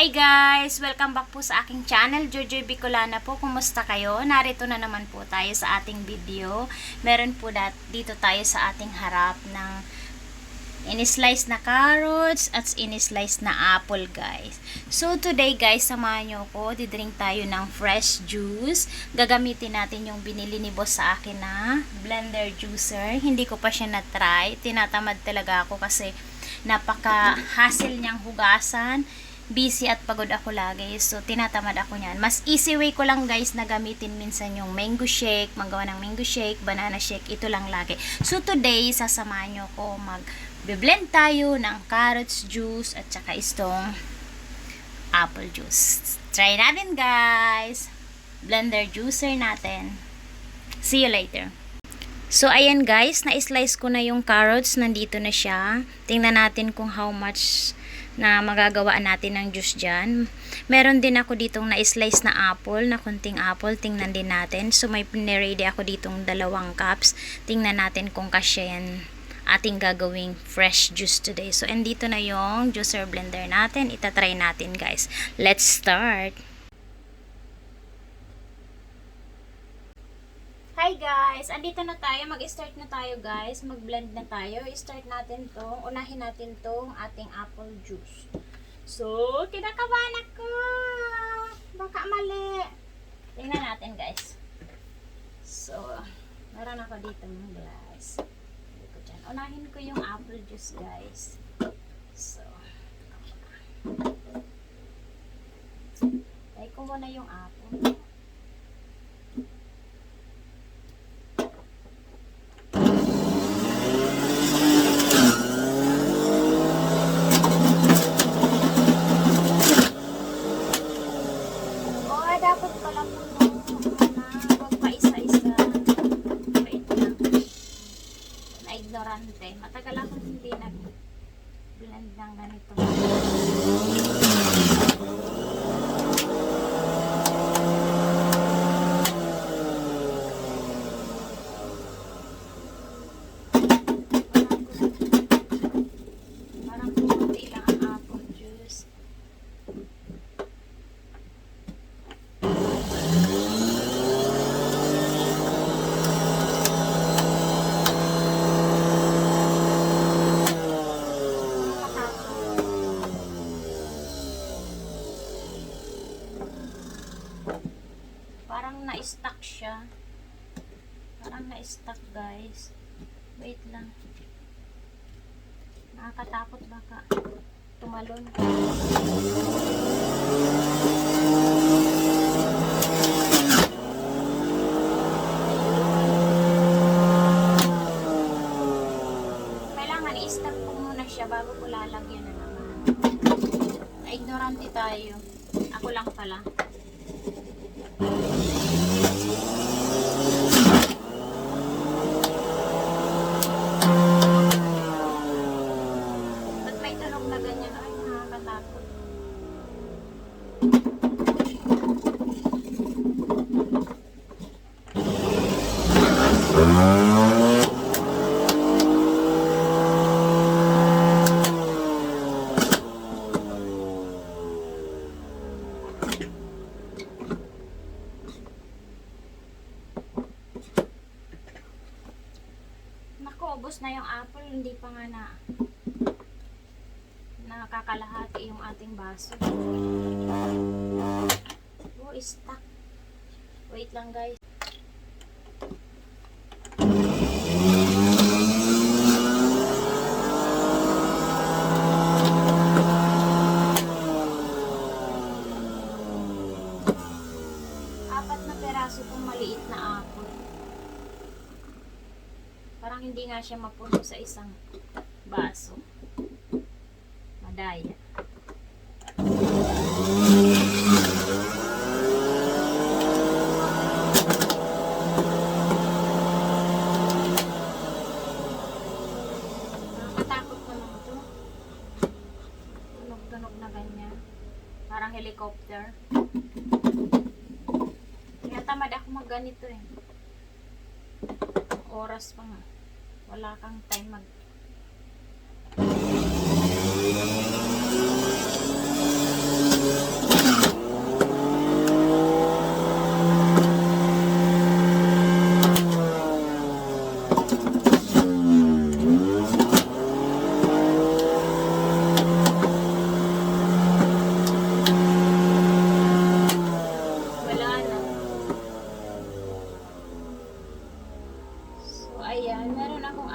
Hi guys! Welcome back po sa aking channel, Bicolana po. Kumusta kayo? Narito na naman po tayo sa ating video. Meron po dito tayo sa ating harap ng in-slice na carrots at in-slice na apple guys. So today guys, samahan nyo ko. Didrink tayo ng fresh juice. Gagamitin natin yung binili ni boss sa akin na blender juicer. Hindi ko pa siya na-try. Tinatamad talaga ako kasi napaka-hassle niyang hugasan. Busy at pagod ako lagi. So, tinatamad ako niyan. Mas easy way ko lang guys na gamitin minsan yung mango shake, magawa ng mango shake, banana shake. Ito lang lagi. So, today, sasamahan nyo ko mag-blend tayo ng carrots juice at saka itong apple juice. Try natin guys! Blender juicer natin. See you later. So, ayan guys, na-slice ko na yung carrots. Nandito na siya. Tingnan natin kung how much na magagawa natin ng juice dyan. Meron din ako ditong na-slice na apple, na kunting apple. Tingnan din natin. So, may pinready ako ditong 2 cups. Tingnan natin kung kasya yan ating gagawing fresh juice today. So, andito na yung juicer blender natin. Itatry natin guys. Let's start! Hi guys! Andito na tayo. Mag-start na tayo guys. Mag-blend na tayo. I-start natin tong, unahin natin tong ating apple juice. So, kinakabahan ako! Baka mali. Tingnan natin guys. So, meron ako dito ng glass. Unahin ko yung apple juice guys. So, try ko muna yung apple. Dapat pala po huwag pa isa-isa. Wait lang. Na-ignorante. Matagal ako hindi nag-blend ng ganito. Parang kumunti lang ang apple juice. Parang na-stuck siya. Parang na-stuck guys. Wait lang. Nakakatakot baka tumalon. Kailangan i-stuck ko muna siya bago ko lalagyan na naman. Na-ignorante tayo. Ako lang pala. Ba't may tunog na ganyan? Ay, nakakatakot. Ubos na yung apple, hindi pa nga nakakalahati yung ating baso. Oh, stuck. Wait lang guys. Apat na peraso pong maliit na apple. Parang hindi nga siya mapuno sa isang baso. Madaya. Nakakatakot naman ito. Tunog-tunog na ganyan. Parang helicopter. Tinatamad ako mag-ganito eh. Oras pa nga. Wala kang time mag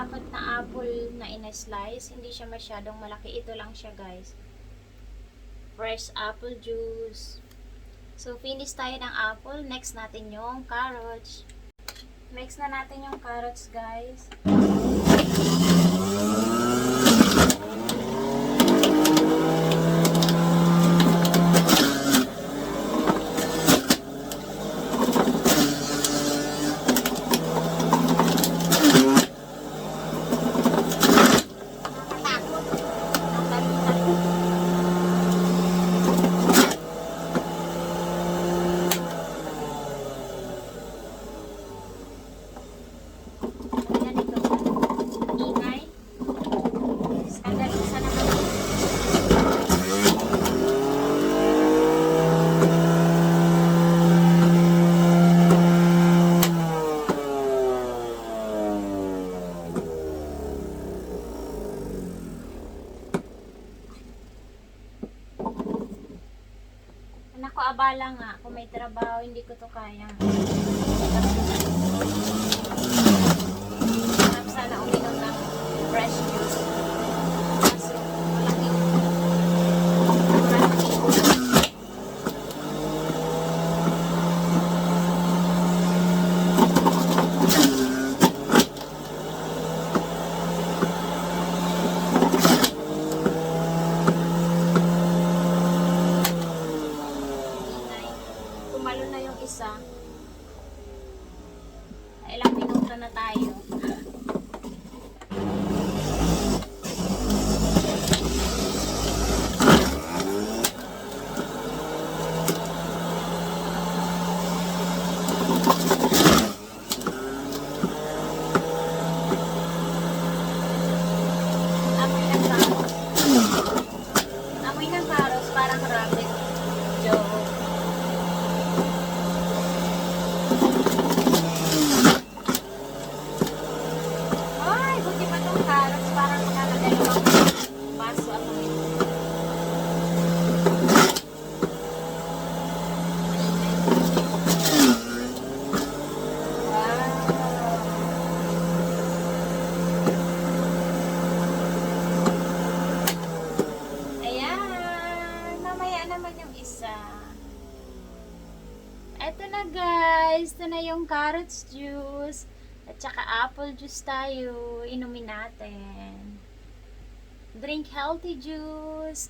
apat na apple na in-slice. Hindi siya masyadong malaki. Ito lang siya, guys. Fresh apple juice. So, finish tayo ng apple. Next natin yung carrots. Mix na natin yung carrots, guys. Nako, abala nga. Kung may trabaho, hindi ko to kaya. Sarap sana uminom ng fresh juice. Kaso, malaking kumalo na yung isa. Ilang minuto na tayo. Amoy ng paros, parang rabbit. Joke. Ay, buti pa itong carrots. Parang nakakadalawang paso ako nito. Ayan. Mamaya naman yung isa. Eto na, guys. Ito na yung carrots juice. At saka apple juice tayo. Inumin natin. Drink healthy juice.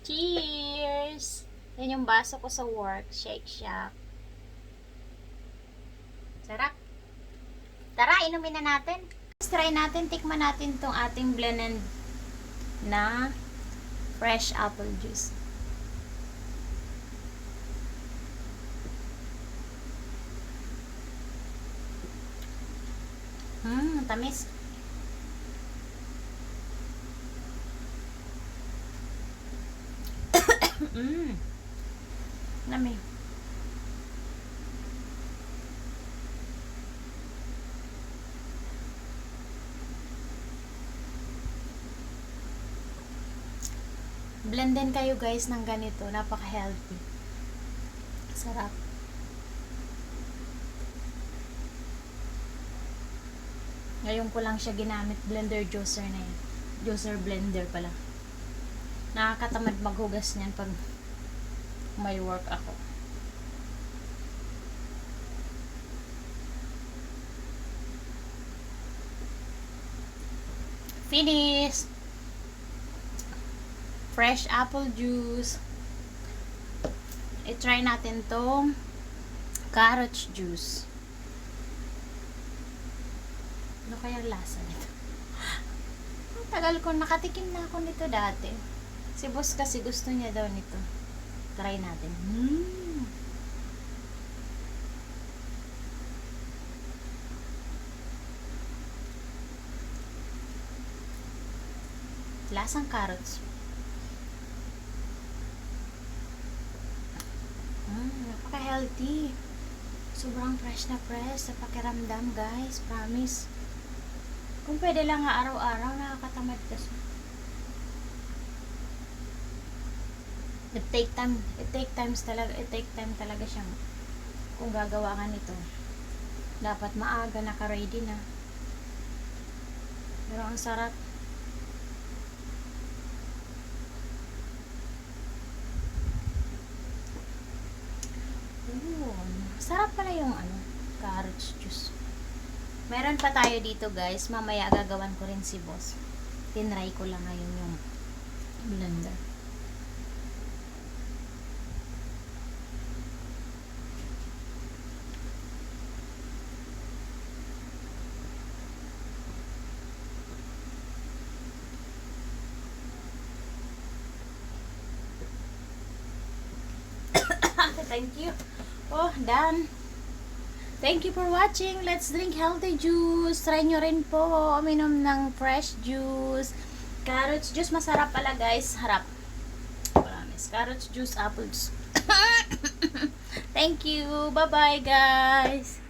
Cheers! Yan yung baso ko sa work. Shake Shack. Sarap. Tara, inumin na natin. Let's try natin. Tikman natin tong ating blended na fresh apple juice. Tamis. Nami. Blend din kayo, guys, ng ganito. Napaka-healthy. Sarap. Ngayon ko lang siya ginamit, blender juicer na yan. Juicer blender pala. Nakakatamad maghugas niyan pag may work ako. Finish! Fresh apple juice. I-try natin tong carrot juice. Ano kaya lasa nito? Ang tagal ko, nakatikim na ako nito dati. Si boss kasi gusto niya daw nito. Try natin. Lasang carrots. Napaka-healthy. Sobrang fresh na fresh sa pakiramdam, guys. Promise. Kung pwede lang nga araw-araw, nakakatamad kasi. It take time talaga siyang kung gagawa ka nito. Dapat maaga, naka-ready na. Pero ang sarap. Ooh, sarap pala yung carrots juice. Meron pa tayo dito guys. Mamaya gagawan ko rin si boss. Tinry ko lang ngayon yung blender. Thank you. Oh, done. Thank you for watching. Let's drink healthy juice. Try nyo rin po uminom ng fresh juice. Carrots juice. Masarap pala guys. Harap. Promise. Carrots juice, apple juice. Thank you. Bye-bye guys.